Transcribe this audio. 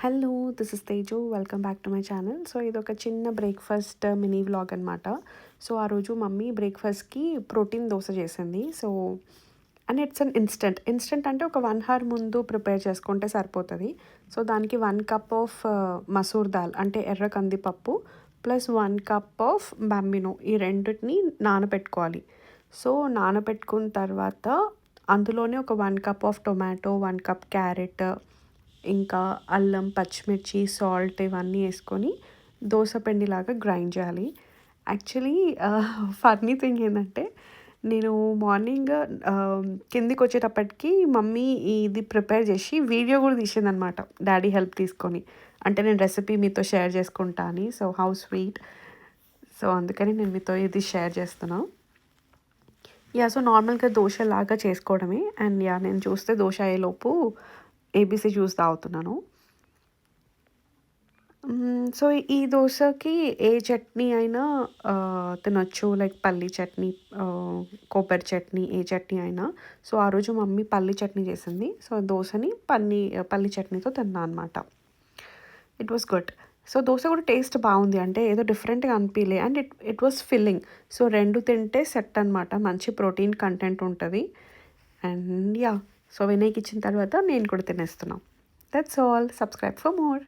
Hello! This is Teju. Welcome back to my channel. So, ఇదొక చిన్న breakfast mini vlog అనమాట. So, ఆ రోజు మమ్మీ బ్రేక్‌ఫాస్ట్‌కి ప్రోటీన్ దోస చేసింది. And it's an instant. Instant అంటే ఒక 1 హార్ ముందు ప్రిపేర్ చేసుకుంటే సరిపోతది. సో, దానికి 1 కప్ ఆఫ్ మసూర్ దాల్ అంటే ఎర్ర కందిపప్పు ప్లస్ 1 కప్ ఆఫ్ బాంబినో ఈ రెండిటిని నానబెట్టుకోవాలి. సో, నానబెట్టుకున్న తర్వాత అందులోనే ఒక 1 cup of tomato, 1 cup carrot ఇంకా అల్లం, పచ్చిమిర్చి, సాల్ట్ ఇవన్నీ యేసుకొని దోస పిండిలాగా గ్రైండ్ చేయాలి. యాక్చువల్లీ ఫన్నీ థింగ్ ఏందంటే, నేను మార్నింగ్ కిందికొచ్చేటప్పటికి మమ్మీ ఇది ప్రిపేర్ చేసి వీడియో కూడా తీసిందనమాట డ్యాడీ హెల్ప్ తీసుకొని. అంటే నేను రెసిపీ మీతో షేర్ చేసుకుంటా అని. So, how sweet. సో, అందుకని నేను మీతో ఇది షేర్ చేస్తున్నా. సో, నార్మల్‌గా దోసలాగా చేసుకోవడమే. అండ్ నేను చూస్తే దోస అయ్యేలోపు ఏబీసీ జ్యూస్ తాగుతున్నాను. సో, ఈ దోసకి ఏ చట్నీ అయినా తినొచ్చు. లైక్ పల్లీ చట్నీ, కొబ్బరి చట్నీ, ఏ చట్నీ అయినా. సో, ఆ రోజు మమ్మీ పల్లీ చట్నీ చేసింది. సో, దోసని పల్లీ చట్నీతో తిన్నా అనమాట. It was good. So, dosa కూడా టేస్ట్ బావుంది. అంటే ఏదో డిఫరెంట్‌గా అనిపియలే. And it it was filling. So, 2 తింటే సెట్ అనమాట. మంచి ప్రోటీన్ కంటెంట్ ఉంటది. అండ్ సో, వినయ్‌కి ఇచ్చిన తర్వాత నేను కూడా తినేస్తున్నా. That's all. Subscribe for more.